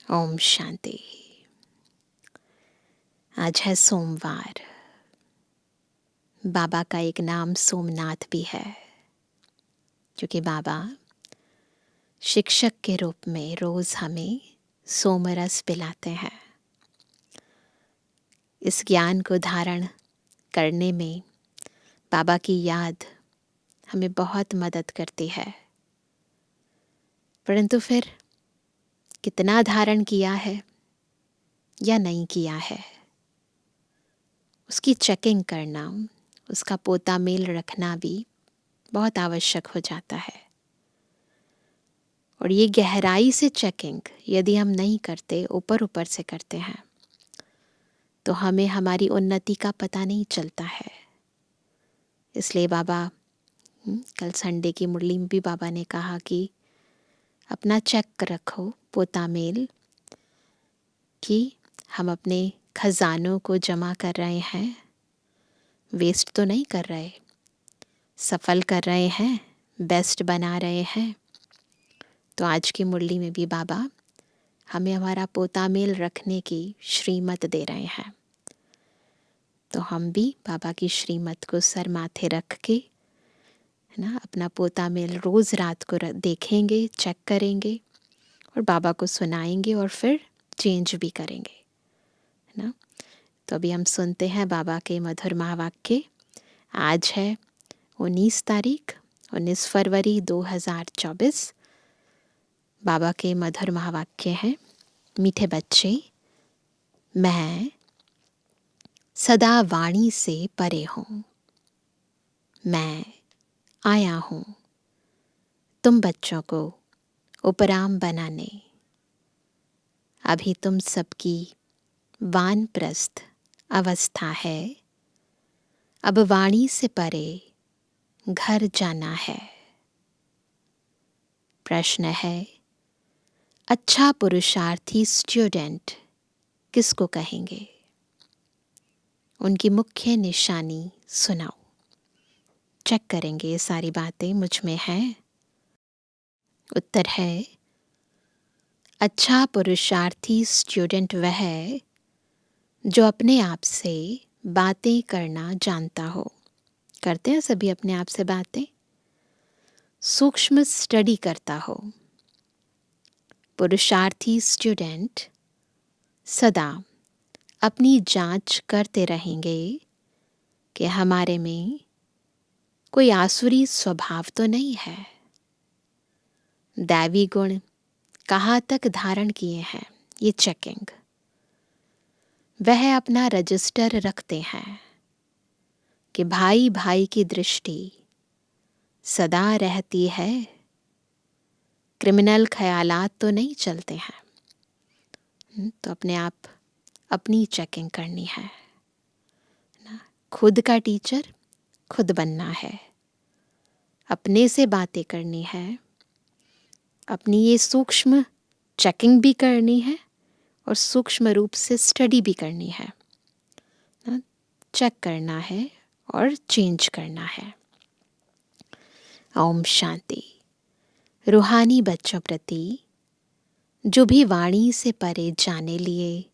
ओम शांति। आज है सोमवार। बाबा का एक नाम सोमनाथ भी है, क्योंकि बाबा शिक्षक के रूप में रोज हमें सोमरस पिलाते हैं। इस ज्ञान को धारण करने में बाबा की याद हमें बहुत मदद करती है। परंतु फिर कितना धारण किया है या नहीं किया है, उसकी चेकिंग करना, उसका पोता मेल रखना भी बहुत आवश्यक हो जाता है। और ये गहराई से चेकिंग यदि हम नहीं करते, ऊपर ऊपर से करते हैं, तो हमें हमारी उन्नति का पता नहीं चलता है। इसलिए बाबा कल संडे की मुरली में भी बाबा ने कहा कि अपना चेक रखो पोता मेल, कि हम अपने खजानों को जमा कर रहे हैं, वेस्ट तो नहीं कर रहे, सफल कर रहे हैं, बेस्ट बना रहे हैं। तो आज की मुरली में भी बाबा हमें हमारा पोता मेल रखने की श्रीमत दे रहे हैं। तो हम भी बाबा की श्रीमत को सर माथे रख के, है ना, अपना पोता मेल रोज़ रात को देखेंगे, चेक करेंगे और बाबा को सुनाएंगे और फिर चेंज भी करेंगे, है ना। तो अभी हम सुनते हैं बाबा के मधुर महावाक्य। आज है 19 तारीख, 19 फरवरी 2024। बाबा के मधुर महावाक्य हैं। मीठे बच्चे, मैं सदा वाणी से परे हूँ। मैं आया हूँ तुम बच्चों को उपराम बनाने। अभी तुम सबकी वानप्रस्थ अवस्था है, अब वाणी से परे घर जाना है। प्रश्न है, अच्छा पुरुषार्थी स्टूडेंट किसको कहेंगे? उनकी मुख्य निशानी सुनाओ। चेक करेंगे ये सारी बातें मुझ में हैं। उत्तर है, अच्छा पुरुषार्थी स्टूडेंट वह है जो अपने आप से बातें करना जानता हो। करते हैं सभी अपने आप से बातें, सूक्ष्म स्टडी करता हो। पुरुषार्थी स्टूडेंट सदा अपनी जांच करते रहेंगे कि हमारे में कोई आसुरी स्वभाव तो नहीं है, दैवी गुण कहाँ तक धारण किए हैं, ये चेकिंग। वह अपना रजिस्टर रखते हैं कि भाई भाई की दृष्टि सदा रहती है, क्रिमिनल ख्यालात तो नहीं चलते हैं। तो अपने आप अपनी चेकिंग करनी है ना। खुद का टीचर खुद बनना है, अपने से बातें करनी है, अपनी ये सूक्ष्म चेकिंग भी करनी है और सूक्ष्म रूप से स्टडी भी करनी है ना। चेक करना है और चेंज करना है। ओम शांति। रूहानी बच्चों प्रति जो भी वाणी से परे जाने लिए,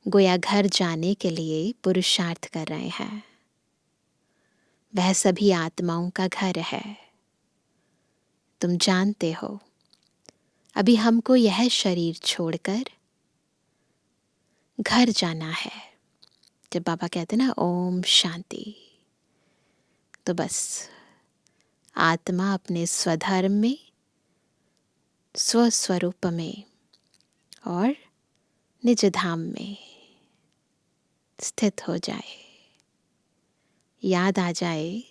गोया घर जाने के लिए पुरुषार्थ कर रहे हैं, वह सभी आत्माओं का घर है। तुम जानते हो, अभी हमको यह शरीर छोड़कर घर जाना है। जब बाबा कहते ना ओम शांति, तो बस आत्मा अपने स्वधर्म में, स्वस्वरूप में और निज धाम में स्थित हो जाए। याद आ जाए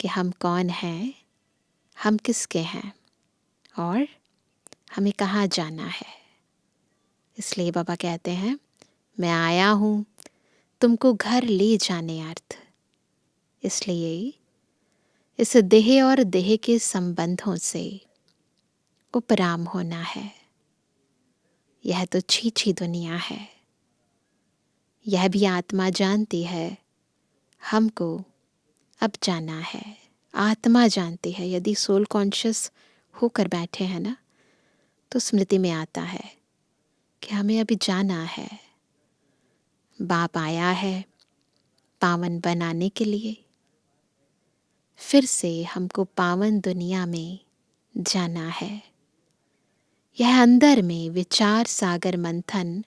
कि हम कौन हैं, हम किसके हैं और हमें कहाँ जाना है। इसलिए बाबा कहते हैं, मैं आया हूँ तुमको घर ले जाने अर्थ। इसलिए इस देह और देह के संबंधों से उपराम होना है। यह तो छीछी दुनिया है। यह भी आत्मा जानती है हमको अब जाना है। आत्मा जानती है। यदि सोल कॉन्शियस होकर बैठे हैं ना, तो स्मृति में आता है कि हमें अभी जाना है। बाप आया है पावन बनाने के लिए, फिर से हमको पावन दुनिया में जाना है। यह अंदर में विचार सागर मंथन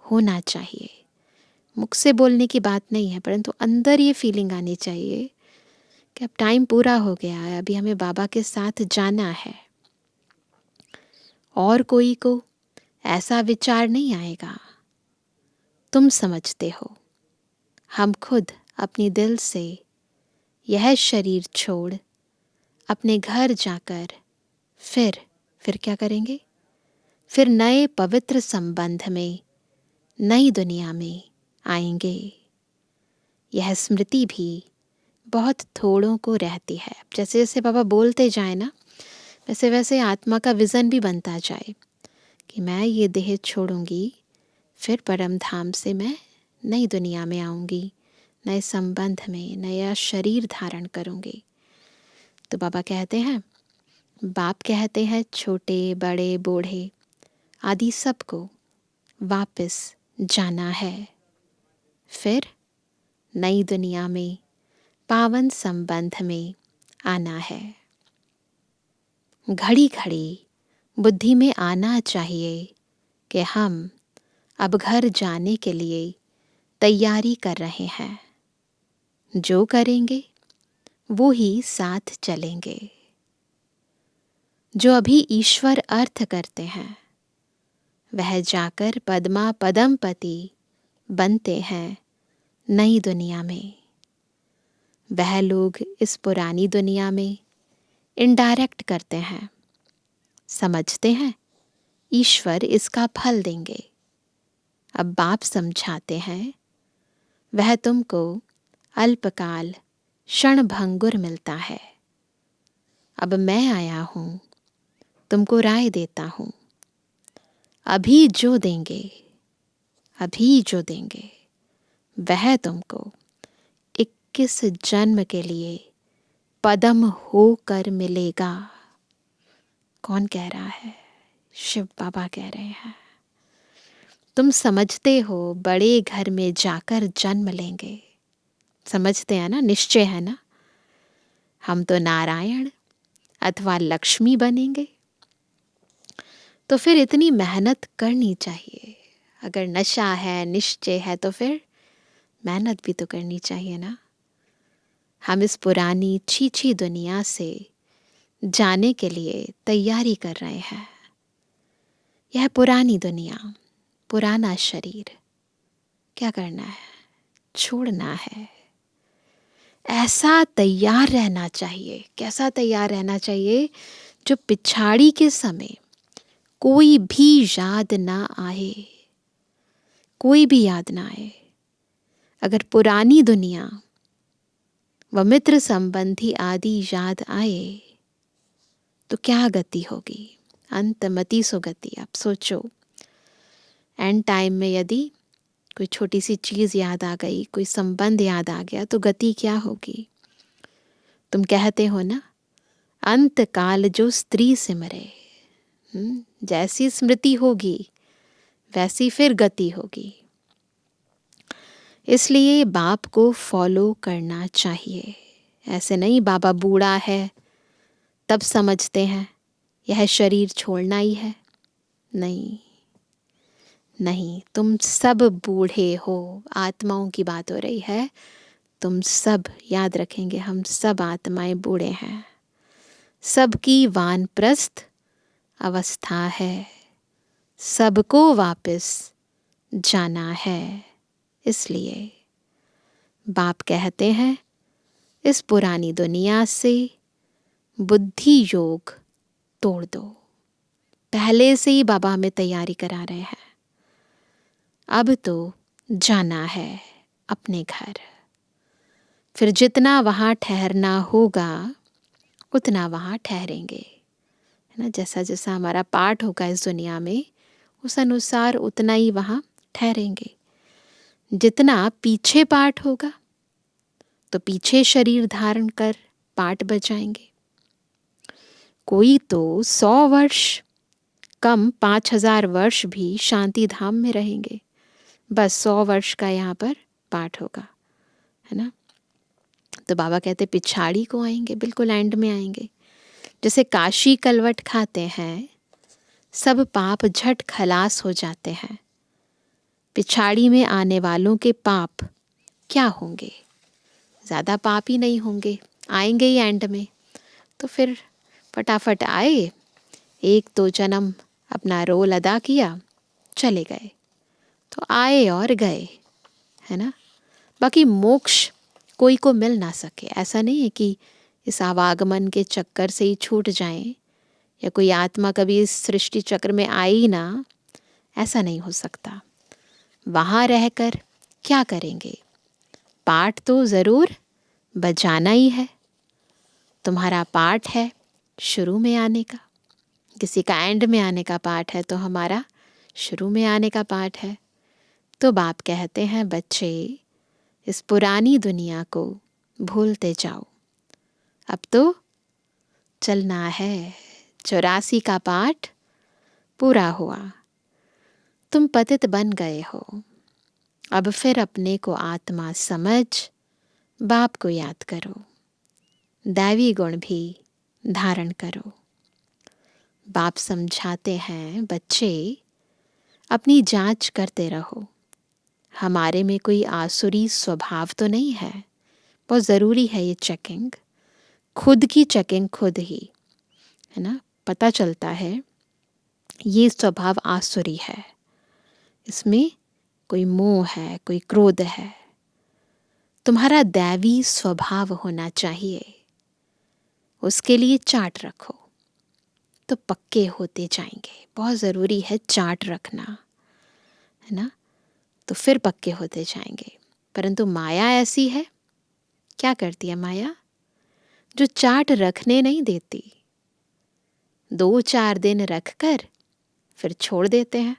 होना चाहिए। मुख से बोलने की बात नहीं है, परंतु अंदर ये फीलिंग आनी चाहिए कि अब टाइम पूरा हो गया है, अभी हमें बाबा के साथ जाना है। और कोई को ऐसा विचार नहीं आएगा। तुम समझते हो, हम खुद अपनी दिल से यह शरीर छोड़ अपने घर जाकर फिर क्या करेंगे? फिर नए पवित्र संबंध में, नई दुनिया में आएंगे। यह स्मृति भी बहुत थोड़ों को रहती है। जैसे जैसे बाबा बोलते जाए ना, वैसे वैसे आत्मा का विज़न भी बनता जाए कि मैं ये देह छोड़ूंगी, फिर परम धाम से मैं नई दुनिया में आऊंगी, नए संबंध में नया शरीर धारण करूंगी। तो बाबा कहते हैं, बाप कहते हैं, छोटे बड़े बूढ़े आदि सबको वापस जाना है। फिर नई दुनिया में पावन संबंध में आना है। घड़ी घड़ी बुद्धि में आना चाहिए कि हम अब घर जाने के लिए तैयारी कर रहे हैं। जो करेंगे वो ही साथ चलेंगे। जो अभी ईश्वर अर्थ करते हैं, वह जाकर पद्मा पदमपति बनते हैं नई दुनिया में। वह लोग इस पुरानी दुनिया में इनडायरेक्ट करते हैं, समझते हैं ईश्वर इसका फल देंगे। अब बाप समझाते हैं, वह तुमको अल्पकाल क्षणभंगुर मिलता है। अब मैं आया हूं, तुमको राय देता हूं। अभी जो देंगे वह तुमको 21 जन्म के लिए पदम होकर मिलेगा। कौन कह रहा है? शिव बाबा कह रहे हैं। तुम समझते हो बड़े घर में जाकर जन्म लेंगे। समझते हैं ना, निश्चय है ना, हम तो नारायण अथवा लक्ष्मी बनेंगे। तो फिर इतनी मेहनत करनी चाहिए। अगर नशा है, निश्चय है, तो फिर मेहनत भी तो करनी चाहिए ना। हम इस पुरानी छीछी दुनिया से जाने के लिए तैयारी कर रहे हैं। यह पुरानी दुनिया, पुराना शरीर क्या करना है? छोड़ना है। ऐसा तैयार रहना चाहिए। कैसा तैयार रहना चाहिए? जो पिछाड़ी के समय कोई भी याद ना आए, कोई भी याद ना आए। अगर पुरानी दुनिया व मित्र संबंधी आदि याद आए तो क्या गति होगी? अंतमति सुगति। आप सोचो, एंड टाइम में यदि कोई छोटी सी चीज़ याद आ गई, कोई संबंध याद आ गया, तो गति क्या होगी? तुम कहते हो ना, अंत काल जो स्त्री सिमरे। जैसी स्मृति होगी वैसी फिर गति होगी। इसलिए बाप को फॉलो करना चाहिए। ऐसे नहीं बाबा बूढ़ा है तब समझते हैं यह शरीर छोड़ना ही है। नहीं, तुम सब बूढ़े हो। आत्माओं की बात हो रही है। तुम सब याद रखेंगे, हम सब आत्माएं बूढ़े हैं। सबकी वानप्रस्थ अवस्था है, सबको वापस जाना है। इसलिए बाप कहते हैं, इस पुरानी दुनिया से बुद्धि योग तोड़ दो। पहले से ही बाबा हमें तैयारी करा रहे हैं। अब तो जाना है अपने घर। फिर जितना वहाँ ठहरना होगा उतना वहाँ ठहरेंगे, है ना। जैसा जैसा हमारा पाठ होगा इस दुनिया में, उस अनुसार उतना ही वहाँ ठहरेंगे। जितना पीछे पाठ होगा तो पीछे शरीर धारण कर पाठ बजाएंगे। कोई तो 100 वर्ष कम 5000 वर्ष भी शांति धाम में रहेंगे, बस 100 वर्ष का यहाँ पर पाठ होगा, है ना। तो बाबा कहते पिछाड़ी को आएंगे, बिल्कुल एंड में आएंगे। जैसे काशी कलवट खाते हैं, सब पाप झट खलास हो जाते हैं, पिछाड़ी में आने वालों के पाप क्या होंगे? ज़्यादा पाप ही नहीं होंगे, आएंगे ही एंड में। तो फिर फटाफट आए, 1-2 जन्म अपना रोल अदा किया, चले गए। तो आए और गए, है ना। बाकी मोक्ष कोई को मिल ना सके, ऐसा नहीं है कि इस आवागमन के चक्कर से ही छूट जाएं, या कोई आत्मा कभी इस सृष्टि चक्र में आई ही ना, ऐसा नहीं हो सकता। वहाँ रहकर क्या करेंगे? पाठ तो ज़रूर बजाना ही है। तुम्हारा पाठ है शुरू में आने का, किसी का एंड में आने का पाठ है, तो हमारा शुरू में आने का पाठ है। तो बाप कहते हैं बच्चे, इस पुरानी दुनिया को भूलते जाओ, अब तो चलना है। 84 का पाठ पूरा हुआ, तुम पतित बन गए हो, अब फिर अपने को आत्मा समझ बाप को याद करो, दैवी गुण भी धारण करो। बाप समझाते हैं बच्चे, अपनी जांच करते रहो, हमारे में कोई आसुरी स्वभाव तो नहीं है। बहुत ज़रूरी है ये चेकिंग, खुद की चेकिंग खुद ही, है ना। पता चलता है ये स्वभाव आसुरी है, इसमें कोई मोह है, कोई क्रोध है। तुम्हारा दैवी स्वभाव होना चाहिए, उसके लिए चार्ट रखो तो पक्के होते जाएंगे। बहुत ज़रूरी है चार्ट रखना, है ना, तो फिर पक्के होते जाएंगे। परंतु माया ऐसी है, क्या करती है माया? जो चार्ट रखने नहीं देती, 2-4 दिन रखकर फिर छोड़ देते हैं,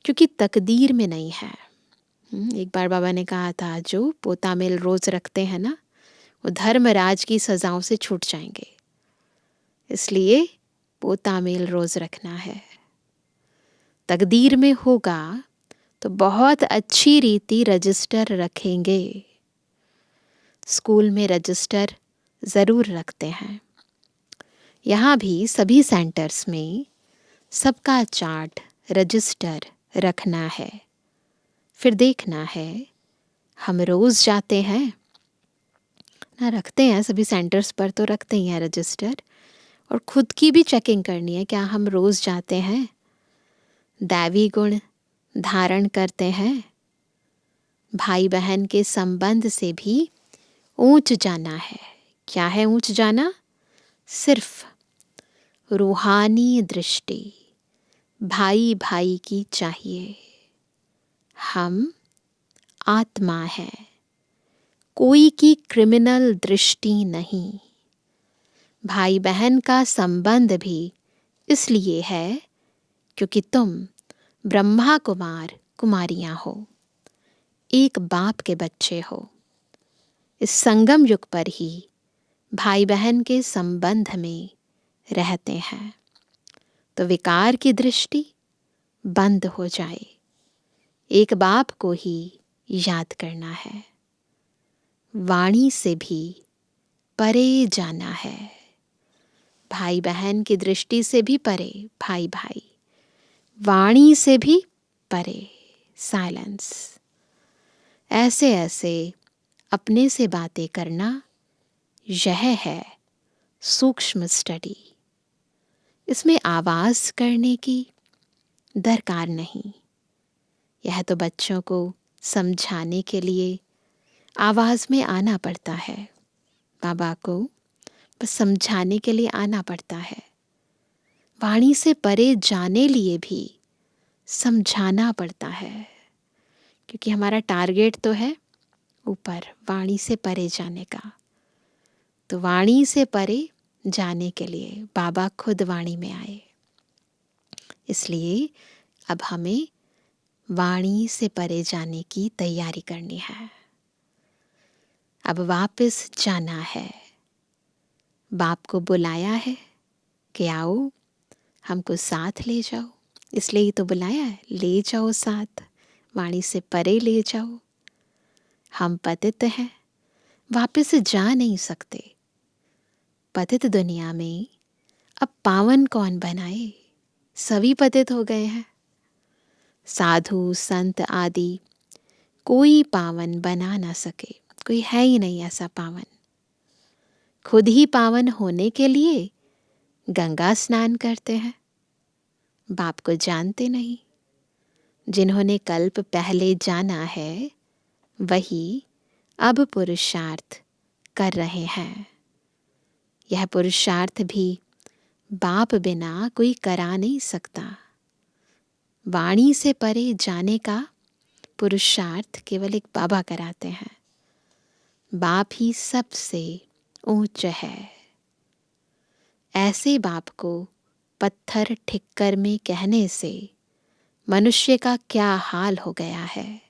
क्योंकि तकदीर में नहीं है। एक बार बाबा ने कहा था, जो पोता मेल रोज रखते हैं ना, वो धर्मराज की सजाओं से छूट जाएंगे, इसलिए पोता मेल रोज रखना है। तकदीर में होगा तो बहुत अच्छी रीति रजिस्टर रखेंगे। स्कूल में रजिस्टर ज़रूर रखते हैं, यहाँ भी सभी सेंटर्स में सबका चार्ट रजिस्टर रखना है। फिर देखना है, हम रोज़ जाते हैं ना, रखते हैं सभी सेंटर्स पर, तो रखते ही हैं रजिस्टर। और खुद की भी चेकिंग करनी है, क्या हम रोज़ जाते हैं, दैवी गुण धारण करते हैं। भाई बहन के संबंध से भी ऊंच जाना है। क्या है ऊंच जाना? सिर्फ रूहानी दृष्टि भाई भाई की चाहिए। हम आत्मा है, कोई की क्रिमिनल दृष्टि नहीं। भाई बहन का संबंध भी इसलिए है क्योंकि तुम ब्रह्मा कुमार कुमारियां हो, एक बाप के बच्चे हो। इस संगम युग पर ही भाई बहन के संबंध में रहते हैं, तो विकार की दृष्टि बंद हो जाए, एक बाप को ही याद करना है। वाणी से भी परे जाना है, भाई बहन की दृष्टि से भी परे, भाई भाई, वाणी से भी परे, साइलेंस। ऐसे ऐसे अपने से बातें करना, यह है सूक्ष्म स्टडी। इसमें आवाज़ करने की दरकार नहीं। यह तो बच्चों को समझाने के लिए आवाज़ में आना पड़ता है, बाबा को बस समझाने के लिए आना पड़ता है। वाणी से परे जाने लिए भी समझाना पड़ता है, क्योंकि हमारा टारगेट तो है ऊपर, वाणी से परे जाने का। तो वाणी से परे जाने के लिए बाबा खुद वाणी में आए, इसलिए अब हमें वाणी से परे जाने की तैयारी करनी है। अब वापस जाना है, बाप को बुलाया है कि आओ हमको साथ ले जाओ, इसलिए ही तो बुलाया है, ले जाओ साथ, वाणी से परे ले जाओ। हम पतित हैं, वापस जा नहीं सकते। पतित दुनिया में अब पावन कौन बनाए, सभी पतित हो गए हैं। साधु संत आदि कोई पावन बना ना सके, कोई है ही नहीं ऐसा पावन। खुद ही पावन होने के लिए गंगा स्नान करते हैं, बाप को जानते नहीं। जिन्होंने कल्प पहले जाना है वही अब पुरुषार्थ कर रहे हैं। यह पुरुषार्थ भी बाप बिना कोई करा नहीं सकता। वाणी से परे जाने का पुरुषार्थ केवल एक बाबा कराते हैं। बाप ही सबसे ऊंच है। ऐसे बाप को पत्थर ठिक्कर में कहने से मनुष्य का क्या हाल हो गया है।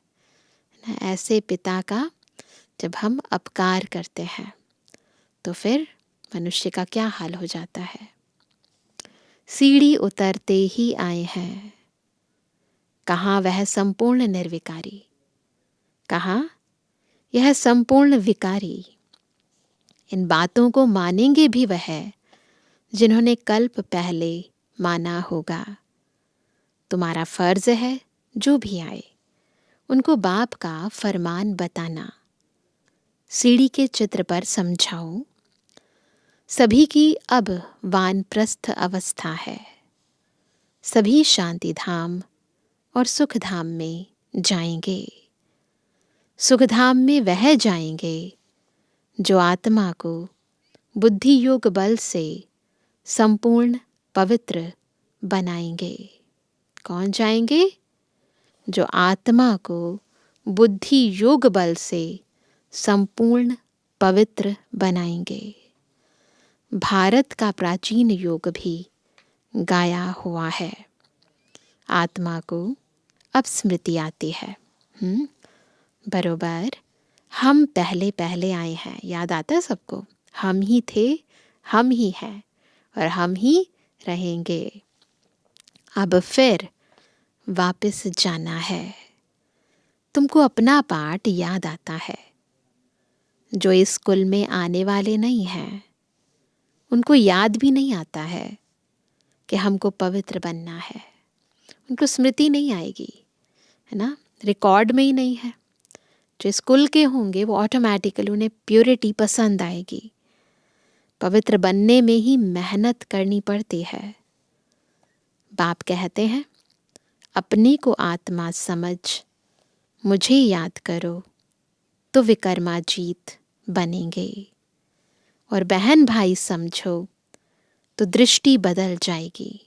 ऐसे पिता का जब हम अपकार करते हैं तो फिर मनुष्य का क्या हाल हो जाता है। सीढ़ी उतरते ही आए हैं, कहाँ वह संपूर्ण निर्विकारी, कहाँ यह संपूर्ण विकारी। इन बातों को मानेंगे भी वह जिन्होंने कल्प पहले माना होगा। तुम्हारा फर्ज है जो भी आए उनको बाप का फरमान बताना। सीढ़ी के चित्र पर समझाओ, सभी की अब वानप्रस्थ अवस्था है। सभी शांति धाम और सुख धाम में जाएंगे। सुख धाम में वह जाएंगे जो आत्मा को बुद्धि योग बल से संपूर्ण पवित्र बनाएंगे। कौन जाएंगे? जो आत्मा को बुद्धि योग बल से संपूर्ण पवित्र बनाएंगे। भारत का प्राचीन योग भी गाया हुआ है। आत्मा को अब स्मृति आती है। बरोबर हम पहले पहले आए हैं, याद आता है सबको। हम ही थे, हम ही हैं और हम ही रहेंगे। अब फिर वापस जाना है। तुमको अपना पाठ याद आता है। जो इस कुल में आने वाले नहीं हैं उनको याद भी नहीं आता है कि हमको पवित्र बनना है। उनको स्मृति नहीं आएगी, है ना, रिकॉर्ड में ही नहीं है। जो स्कूल के होंगे वो ऑटोमेटिकली उन्हें प्योरिटी पसंद आएगी। पवित्र बनने में ही मेहनत करनी पड़ती है। बाप कहते हैं अपने को आत्मा समझ मुझे याद करो तो विकर्माजीत बनेंगे। और बहन भाई समझो तो दृष्टि बदल जाएगी।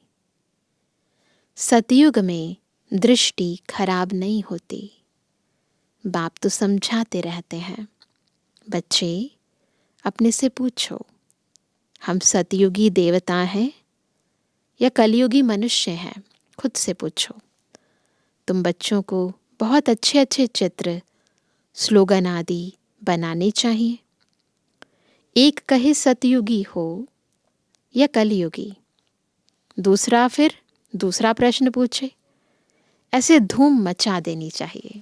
सतयुग में दृष्टि खराब नहीं होती। बाप तो समझाते रहते हैं, बच्चे अपने से पूछो हम सतयुगी देवता हैं या कलयुगी मनुष्य हैं। खुद से पूछो। तुम बच्चों को बहुत अच्छे अच्छे चित्र स्लोगन आदि बनाने चाहिए। एक कहे सतयुगी हो या कलयुगी, दूसरा फिर दूसरा प्रश्न पूछे। ऐसे धूम मचा देनी चाहिए।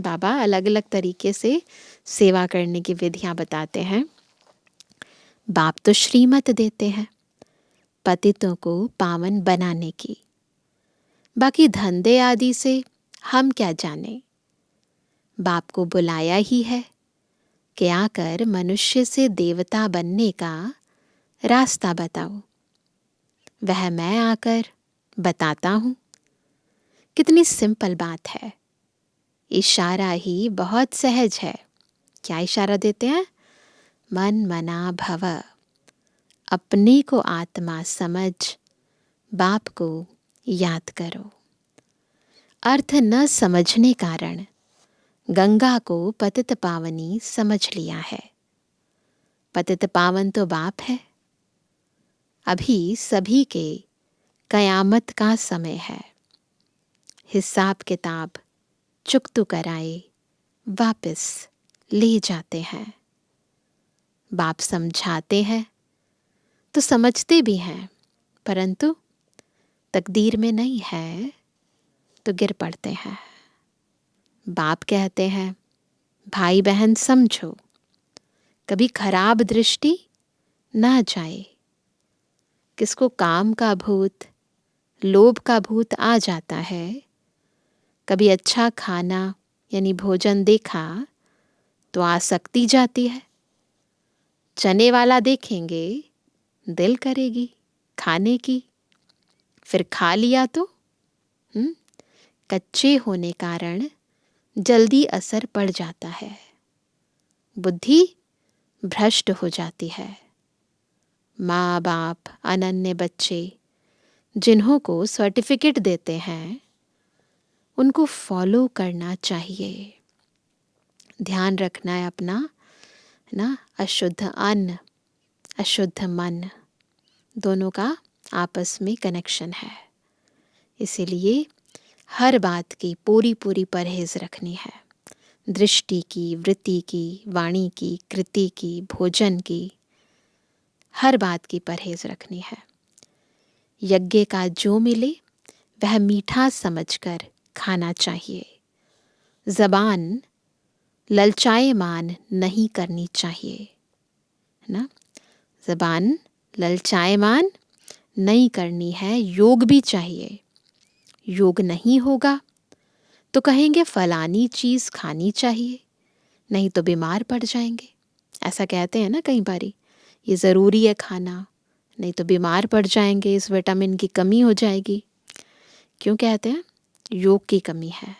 बाबा अलग अलग तरीके से सेवा करने की विधियां बताते हैं। बाप तो श्रीमत देते हैं पतितों को पावन बनाने की। बाकी धंधे आदि से हम क्या जाने। बाप को बुलाया ही है कि आकर मनुष्य से देवता बनने का रास्ता बताओ। वह मैं आकर बताता हूँ। कितनी सिंपल बात है। इशारा ही बहुत सहज है। क्या इशारा देते हैं? मन मना भव। अपने को आत्मा समझ बाप को याद करो। अर्थ न समझने कारण गंगा को पतित पावनी समझ लिया है। पतित पावन तो बाप है। अभी सभी के कयामत का समय है। हिसाब किताब चुकतू कराए वापस ले जाते हैं। बाप समझाते हैं तो समझते भी हैं, परंतु तकदीर में नहीं है तो गिर पड़ते हैं। बाप कहते हैं, भाई बहन समझो, कभी खराब दृष्टि ना जाए। किसको काम का भूत, लोभ का भूत आ जाता है, कभी अच्छा खाना यानी भोजन देखा तो आसक्ति जाती है। चने वाला देखेंगे, दिल करेगी खाने की, फिर खा लिया तो कच्चे होने कारण जल्दी असर पड़ जाता है, बुद्धि भ्रष्ट हो जाती है। माँ बाप अनन्य बच्चे जिन्हों को सर्टिफिकेट देते हैं उनको फॉलो करना चाहिए। ध्यान रखना है अपना ना, अशुद्ध अन्न अशुद्ध मन दोनों का आपस में कनेक्शन है। इसीलिए हर बात की पूरी पूरी परहेज रखनी है। दृष्टि की, वृत्ति की, वाणी की, कृति की, भोजन की, हर बात की परहेज रखनी है। यज्ञ का जो मिले वह मीठा समझकर खाना चाहिए। ज़बान ललचाएमान नहीं करनी चाहिए, है ना। ज़बान ललचाएमान नहीं करनी है। योग भी चाहिए। योग नहीं होगा तो कहेंगे फलानी चीज़ खानी चाहिए, नहीं तो बीमार पड़ जाएंगे। ऐसा कहते हैं ना कई बारी, ये ज़रूरी है खाना, नहीं तो बीमार पड़ जाएंगे, इस विटामिन की कमी हो जाएगी। क्यों कहते हैं? योग की कमी है।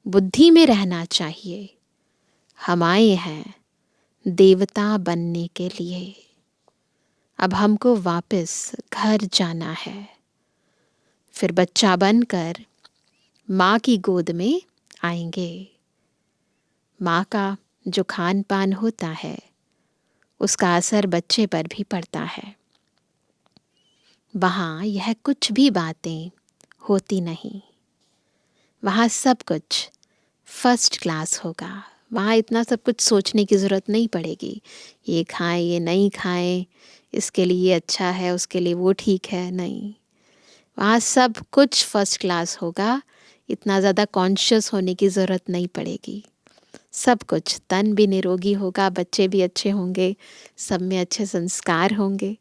बुद्धि में रहना चाहिए। हम आए हैं देवता बनने के लिए। अब हमको वापस घर जाना है, फिर बच्चा बनकर माँ की गोद में आएंगे। माँ का जो खान पान होता है उसका असर बच्चे पर भी पड़ता है। वहाँ यह कुछ भी बातें होती नहीं। वहाँ सब कुछ फर्स्ट क्लास होगा। वहाँ इतना सब कुछ सोचने की ज़रूरत नहीं पड़ेगी, ये खाएं ये नहीं खाएं, इसके लिए अच्छा है उसके लिए वो ठीक है, नहीं। वहाँ सब कुछ फर्स्ट क्लास होगा। इतना ज़्यादा कॉन्शियस होने की ज़रूरत नहीं पड़ेगी। सब कुछ, तन भी निरोगी होगा, बच्चे भी अच्छे होंगे, सब में अच्छे संस्कार होंगे,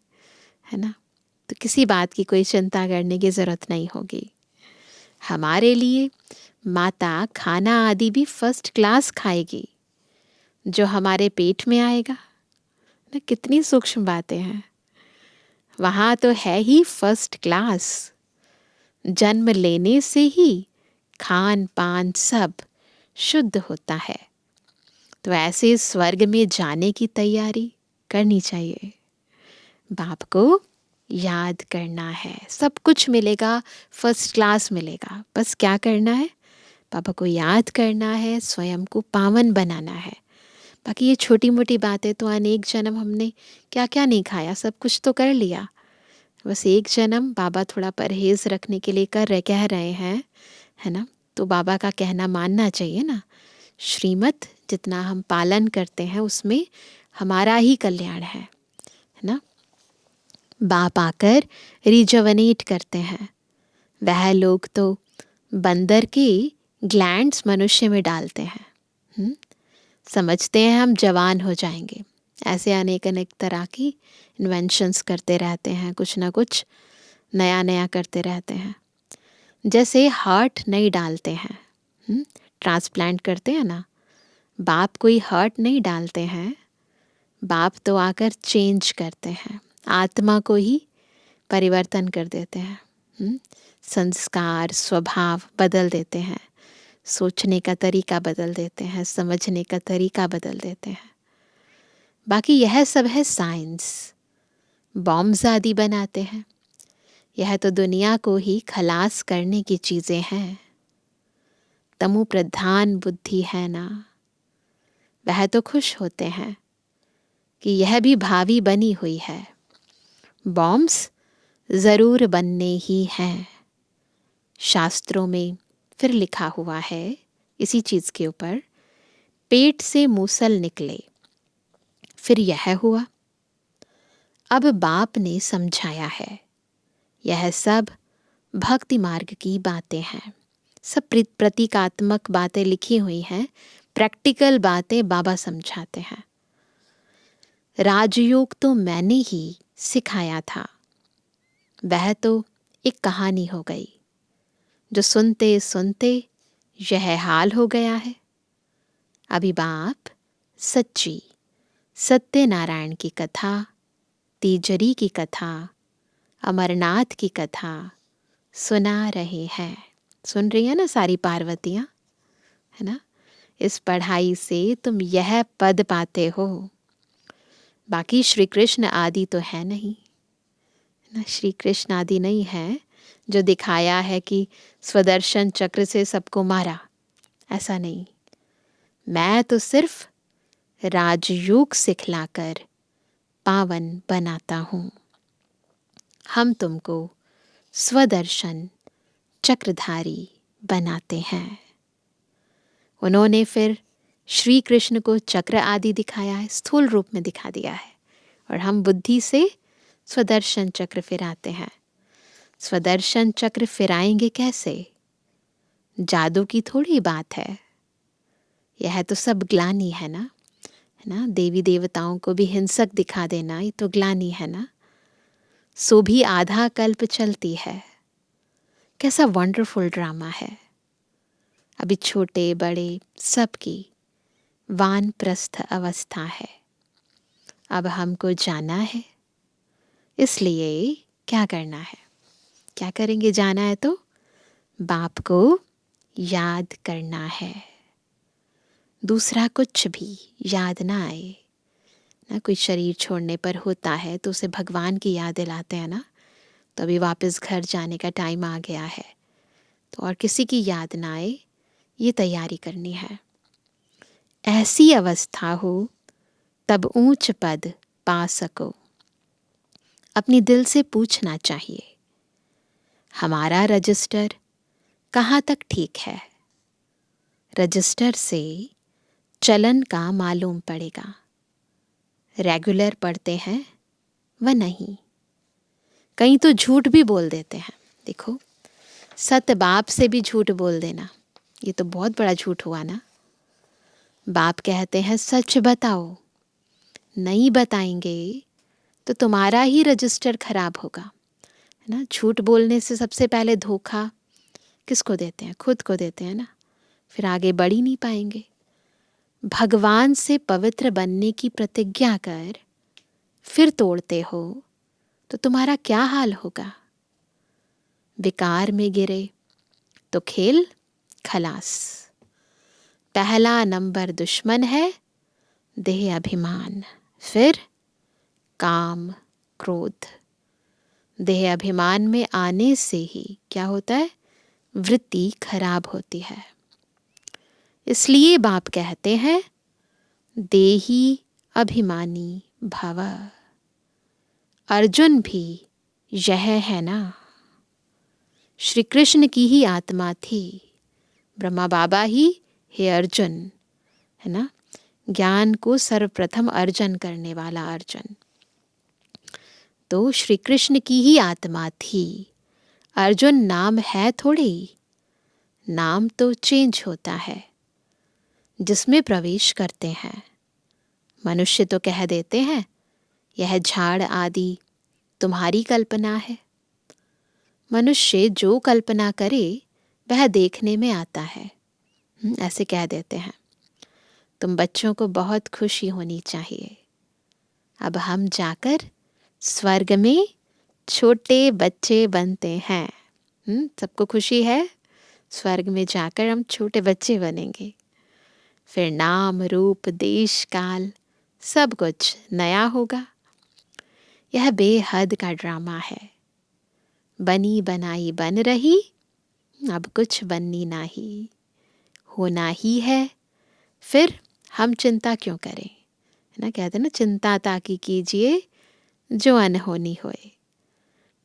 है ना। तो किसी बात की कोई चिंता करने की ज़रूरत नहीं होगी। हमारे लिए माता खाना आदि भी फर्स्ट क्लास खाएगी, जो हमारे पेट में आएगा ना। कितनी सूक्ष्म बातें हैं। वहाँ तो है ही फर्स्ट क्लास। जन्म लेने से ही खान पान सब शुद्ध होता है। तो ऐसे स्वर्ग में जाने की तैयारी करनी चाहिए। बाप को याद करना है, सब कुछ मिलेगा, फर्स्ट क्लास मिलेगा। बस क्या करना है? पापा को याद करना है, स्वयं को पावन बनाना है। बाकी ये छोटी मोटी बातें तो अनेक जन्म हमने क्या क्या नहीं खाया, सब कुछ तो कर लिया। बस एक जन्म बाबा थोड़ा परहेज रखने के लिए कह रहे हैं, है ना। तो बाबा का कहना मानना चाहिए ना। श्रीमत जितना हम पालन करते हैं उसमें हमारा ही कल्याण है ना। बाप आकर रिजवनेट करते हैं। वह लोग तो बंदर के ग्लैंड्स मनुष्य में डालते हैं। समझते हैं हम जवान हो जाएंगे। ऐसे अनेक अनेक तरह की इन्वेंशंस करते रहते हैं, कुछ ना कुछ नया नया करते रहते हैं। जैसे हार्ट नहीं डालते हैं, ट्रांसप्लांट करते हैं ना, बाप कोई हार्ट नहीं डालते हैं। बाप तो आकर चेंज करते हैं, आत्मा को ही परिवर्तन कर देते हैं। संस्कार स्वभाव बदल देते हैं, सोचने का तरीका बदल देते हैं, समझने का तरीका बदल देते हैं। बाकी यह सब है साइंस। बॉम्ब्स आदि बनाते हैं, यह तो दुनिया को ही खलास करने की चीज़ें हैं। तमु प्रधान बुद्धि है ना, वह तो खुश होते हैं कि यह भी भावी बनी हुई है। बॉम्ब्स ज़रूर बनने ही हैं। शास्त्रों में फिर लिखा हुआ है इसी चीज़ के ऊपर, पेट से मूसल निकले, फिर यह हुआ। अब बाप ने समझाया है, यह सब भक्ति मार्ग की बातें हैं, सब प्रतीकात्मक बातें लिखी हुई हैं, प्रैक्टिकल बातें बाबा समझाते हैं। राजयोग तो मैंने ही सिखाया था, वह तो एक कहानी हो गई, जो सुनते सुनते यह हाल हो गया है। अभी बाप सच्ची सत्यनारायण की कथा, तीजरी की कथा, अमरनाथ की कथा सुना रहे हैं। सुन रही है ना सारी पार्वतियाँ, है ना? इस पढ़ाई से तुम यह पद पाते हो। बाकी श्री कृष्ण आदि तो है नहीं, है ना? श्री कृष्ण आदि नहीं है जो दिखाया है कि स्वदर्शन चक्र से सबको मारा, ऐसा नहीं। मैं तो सिर्फ राजयोग सिखलाकर पावन बनाता हूँ। हम तुमको स्वदर्शन चक्रधारी बनाते हैं। उन्होंने फिर श्री कृष्ण को चक्र आदि दिखाया है, स्थूल रूप में दिखा दिया है, और हम बुद्धि से स्वदर्शन चक्र फिराते हैं। स्वदर्शन चक्र फिराएंगे कैसे? जादू की थोड़ी बात है, यह तो सब ग्लानि है ना, है ना? देवी देवताओं को भी हिंसक दिखा देना, ये तो ग्लानि है ना। सो भी आधा कल्प चलती है। कैसा वंडरफुल ड्रामा है। अभी छोटे बड़े सबकी वानप्रस्थ अवस्था है। अब हमको जाना है, इसलिए क्या करना है? क्या करेंगे? जाना है तो बाप को याद करना है। दूसरा कुछ भी याद ना आए ना। कोई शरीर छोड़ने पर होता है तो उसे भगवान की याद दिलाते हैं ना, तो अभी वापस घर जाने का टाइम आ गया है, तो और किसी की याद ना आए, ये तैयारी करनी है। ऐसी अवस्था हो तब ऊंच पद पा सको। अपनी दिल से पूछना चाहिए, हमारा रजिस्टर कहाँ तक ठीक है? रजिस्टर से चलन का मालूम पड़ेगा। रेगुलर पढ़ते हैं व नहीं। कहीं तो झूठ भी बोल देते हैं। देखो, सत बाप से भी झूठ बोल देना, ये तो बहुत बड़ा झूठ हुआ ना। बाप कहते हैं सच बताओ, नहीं बताएंगे तो तुम्हारा ही रजिस्टर खराब होगा, है ना। झूठ बोलने से सबसे पहले धोखा किसको देते हैं? खुद को देते हैं ना, फिर आगे बढ़ ही नहीं पाएंगे। भगवान से पवित्र बनने की प्रतिज्ञा कर फिर तोड़ते हो तो तुम्हारा क्या हाल होगा? विकार में गिरे तो खेल खलास। पहला नंबर दुश्मन है देह अभिमान, फिर काम क्रोध। देह अभिमान में आने से ही क्या होता है? वृत्ति खराब होती है। इसलिए बाप कहते हैं देही अभिमानी भव। अर्जुन भी यह है ना, श्री कृष्ण की ही आत्मा थी। ब्रह्मा बाबा ही हे अर्जुन, है ना, ज्ञान को सर्वप्रथम अर्जन करने वाला अर्जुन तो श्री कृष्ण की ही आत्मा थी। अर्जुन नाम है थोड़ी, नाम तो चेंज होता है जिसमें प्रवेश करते हैं। मनुष्य तो कह देते हैं यह झाड़ आदि तुम्हारी कल्पना है। मनुष्य जो कल्पना करे वह देखने में आता है, ऐसे कह देते हैं। तुम बच्चों को बहुत खुशी होनी चाहिए। अब हम जाकर स्वर्ग में छोटे बच्चे बनते हैं। सबको खुशी है, स्वर्ग में जाकर हम छोटे बच्चे बनेंगे। फिर नाम रूप देश काल सब कुछ नया होगा। यह बेहद का ड्रामा है। बनी बनाई बन रही, अब कुछ बननी नहीं, होना ही है। फिर हम चिंता क्यों करें, है ना। कहते हैं ना, चिंता ताकि कीजिए जो अनहोनी होए।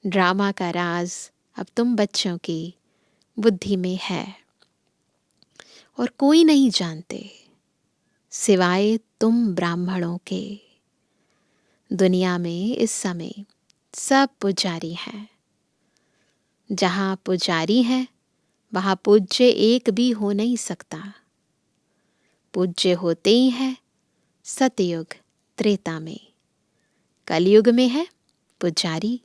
ड्रामा का राज अब तुम बच्चों की बुद्धि में है और कोई नहीं जानते सिवाय तुम ब्राह्मणों के। दुनिया में इस समय सब पुजारी हैं। जहाँ पुजारी है वहाँ पूज्य एक भी हो नहीं सकता। पूज्य होते ही है सतयुग त्रेता में, कलयुग में है पुजारी।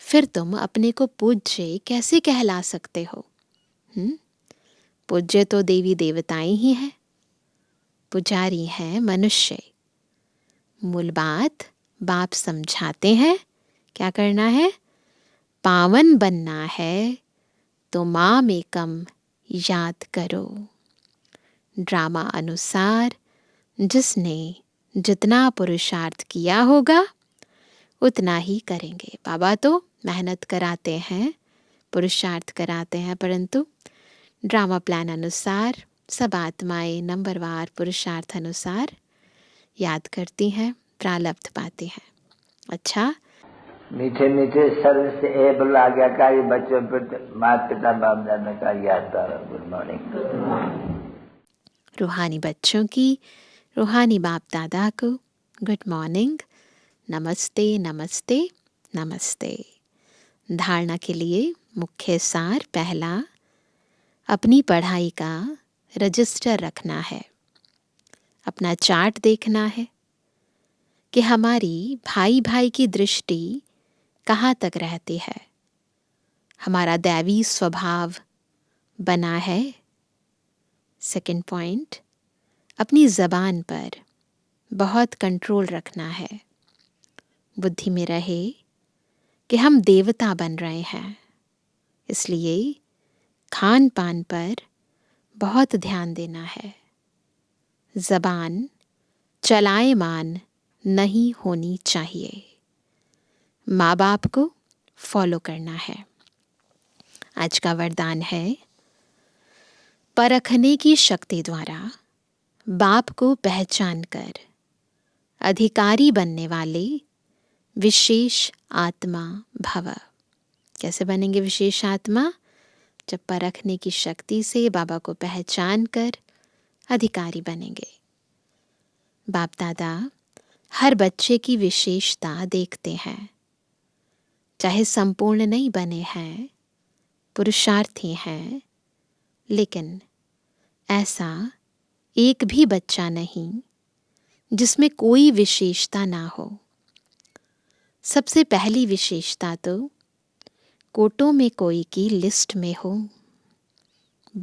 फिर तुम अपने को पूज्य कैसे कहला सकते हो? पूज्य तो देवी देवताएं ही हैं, पुजारी हैं मनुष्य। मूल बात बाप समझाते हैं, क्या करना है? पावन बनना है तो माम एकम याद करो। ड्रामा अनुसार जिसने जितना पुरुषार्थ किया होगा उतना ही करेंगे। बाबा तो मेहनत कराते हैं, पुरुषार्थ कराते हैं, परंतु ड्रामा प्लान अनुसार सब आत्माएं नंबरवार पुरुषार्थ अनुसार याद करती हैं, प्रारब्ध पाती हैं। अच्छा, मीठे मीठे सर्विस एबल आज्ञाकारी बच्चों पर माता पिता बाप दादा का याद। Good morning. रूहानी बच्चों की रूहानी बाप दादा को गुड मॉर्निंग, नमस्ते नमस्ते नमस्ते। धारणा के लिए मुख्य सार पहला, अपनी पढ़ाई का रजिस्टर रखना है, अपना चार्ट देखना है कि हमारी भाई भाई की दृष्टि कहाँ तक रहती है, हमारा दैवी स्वभाव बना है। सेकंड पॉइंट, अपनी ज़बान पर बहुत कंट्रोल रखना है, बुद्धि में रहे कि हम देवता बन रहे हैं, इसलिए खान पान पर बहुत ध्यान देना है। ज़बान चलायमान नहीं होनी चाहिए, माँ बाप को फॉलो करना है। आज का वरदान है, परखने की शक्ति द्वारा बाप को पहचान कर अधिकारी बनने वाले विशेष आत्मा भव। कैसे बनेंगे विशेष आत्मा? जब परखने की शक्ति से बाबा को पहचान कर अधिकारी बनेंगे। बाप दादा हर बच्चे की विशेषता देखते हैं, चाहे संपूर्ण नहीं बने हैं, पुरुषार्थी हैं, लेकिन ऐसा एक भी बच्चा नहीं जिसमें कोई विशेषता ना हो। सबसे पहली विशेषता तो कोटों में कोई की लिस्ट में हो।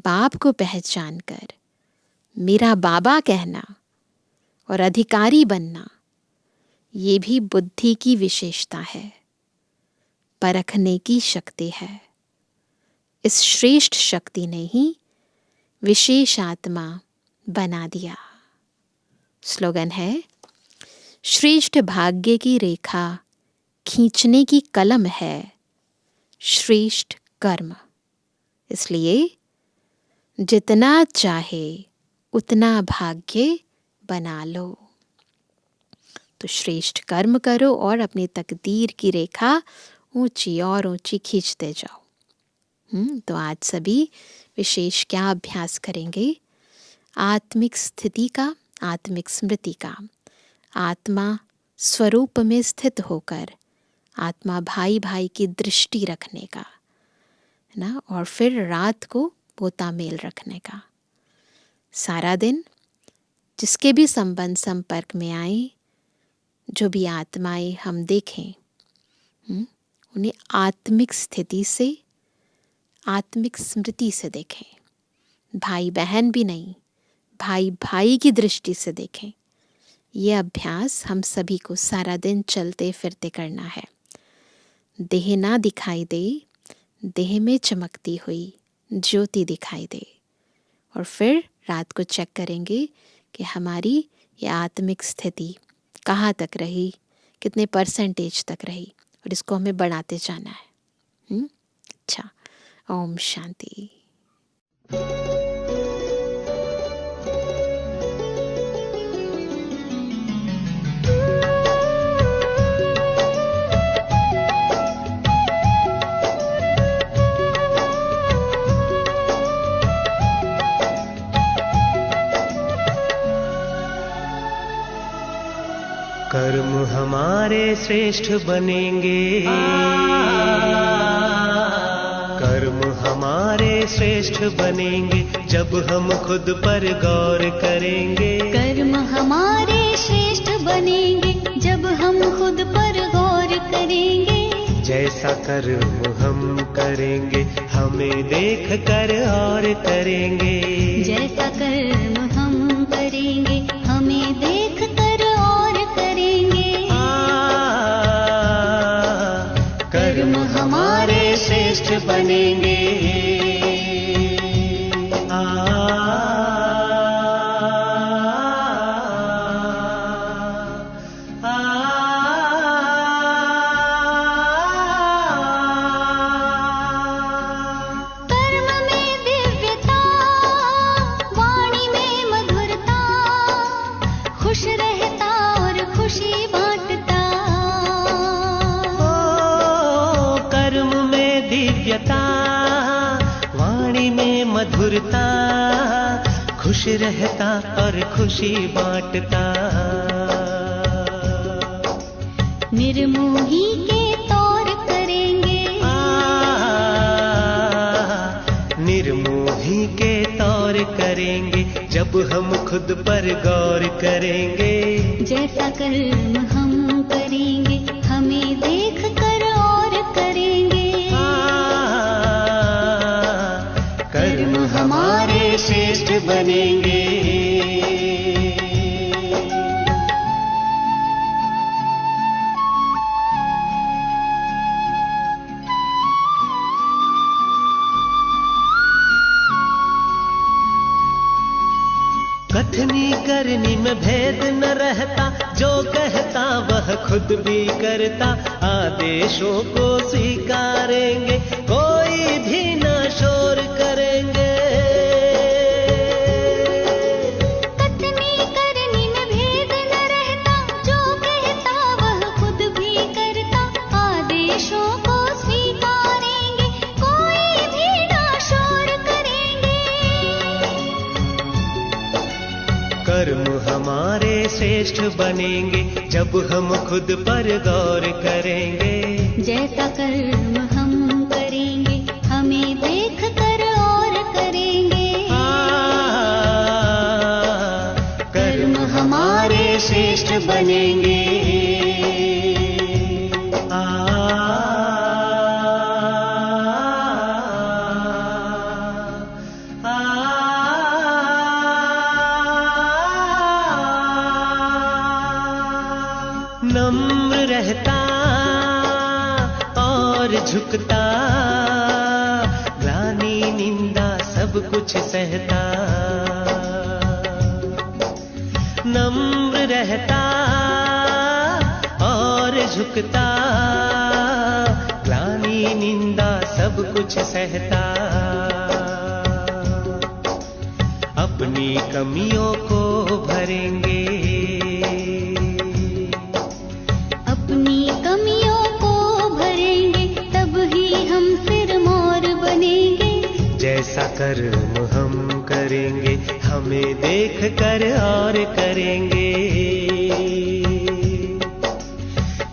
बाप को पहचान कर मेरा बाबा कहना और अधिकारी बनना, ये भी बुद्धि की विशेषता है, परखने की शक्ति है। इस श्रेष्ठ शक्ति ने ही विशेष आत्मा बना दिया। स्लोगन है, श्रेष्ठ भाग्य की रेखा खींचने की कलम है श्रेष्ठ कर्म। इसलिए जितना चाहे उतना भाग्य बना लो। तो श्रेष्ठ कर्म करो और अपनी तकदीर की रेखा ऊंची और ऊंची खींचते जाओ। तो आज सभी विशेष क्या अभ्यास करेंगे? आत्मिक स्थिति का, आत्मिक स्मृति का, आत्मा स्वरूप में स्थित होकर आत्मा भाई भाई की दृष्टि रखने का, है ना, और फिर रात को पोता मेल रखने का। सारा दिन जिसके भी संबंध संपर्क में आए, जो भी आत्माएं हम देखें, उन्हें आत्मिक स्थिति से, आत्मिक स्मृति से देखें। भाई बहन भी नहीं, भाई भाई की दृष्टि से देखें। ये अभ्यास हम सभी को सारा दिन चलते फिरते करना है। देह ना दिखाई दे, देह में चमकती हुई ज्योति दिखाई दे, और फिर रात को चेक करेंगे कि हमारी ये आत्मिक स्थिति कहाँ तक रही, कितने परसेंटेज तक रही, और इसको हमें बढ़ाते जाना है। अच्छा, ओम शांति। कर्म हमारे श्रेष्ठ बनेंगे, श्रेष्ठ बनेंगे जब हम खुद पर गौर करेंगे। कर्म हमारे श्रेष्ठ बनेंगे जब हम खुद पर गौर करेंगे। जैसा कर्म हम करेंगे हमें देख कर और करेंगे। जैसा कर्म हम करेंगे हमें देख कर और करेंगे। कर्म हमारे श्रेष्ठ बनेंगे। कर्म में दिव्यता, वाणी में मधुरता, खुश रहता और खुशी बांटता। कर्म में दिव्यता, वाणी में मधुरता, खुश रहता और खुशी बांटता। निर्मोही के तौर करेंगे। निर्मोही के तौर करेंगे जब हम खुद पर गौर करेंगे। जैसा कर्म हम करेंगे हमें देख कर और करेंगे। कर्म हमारे श्रेष्ठ बनेंगे। कथनी करनी में भेद न रहता, जो कहता वह खुद भी करता। आदेशों को स्वीकारेंगे कोई भी न शोर करेंगे। कथनी करनी में भेद न रहता, जो कहता वह खुद भी करता। आदेशों को स्वीकारेंगे कोई भी न शोर करेंगे। कर्म हमारे श्रेष्ठ बनेंगे जब हम खुद पर गौर करेंगे। जैसा कर्म हम करेंगे हमें देख कर और करेंगे। कर्म हमारे श्रेष्ठ बनेंगे। नम्र रहता और झुकता, ग्लानि निंदा सब कुछ सहता। नम्र रहता और झुकता, ग्लानि निंदा सब कुछ सहता। अपनी कमियों को भरेंगे। अपनी कमियों को भरेंगे तब ही हम फिर मोर बनेंगे। जैसा कर्म हम करेंगे हमें देख कर और करेंगे।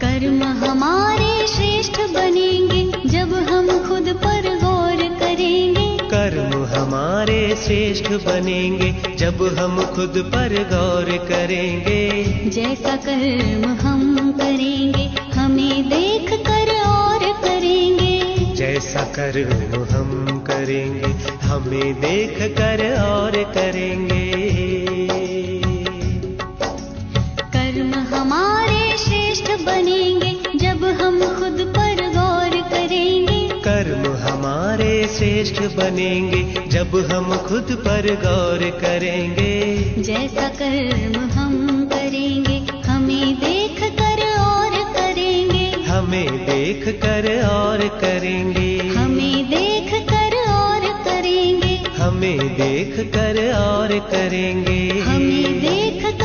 कर्म हमारे श्रेष्ठ बनेंगे जब हम खुद पर गौर करेंगे। कर्म हमारे श्रेष्ठ बनेंगे जब हम खुद पर गौर करेंगे। जैसा कर्म हम करेंगे हमें देख कर और करेंगे। जैसा कर्म हम करेंगे हमें देख कर और करेंगे। कर्म हमारे श्रेष्ठ बनेंगे जब हम खुद पर गौर करेंगे। कर्म हमारे श्रेष्ठ बनेंगे जब हम खुद पर गौर करेंगे। जैसा कर्म हम करेंगे हमें देख कर और करेंगे। हमें देख कर और करेंगे। हमें देख कर और करेंगे। हमें देख कर और करेंगे। हमें देख कर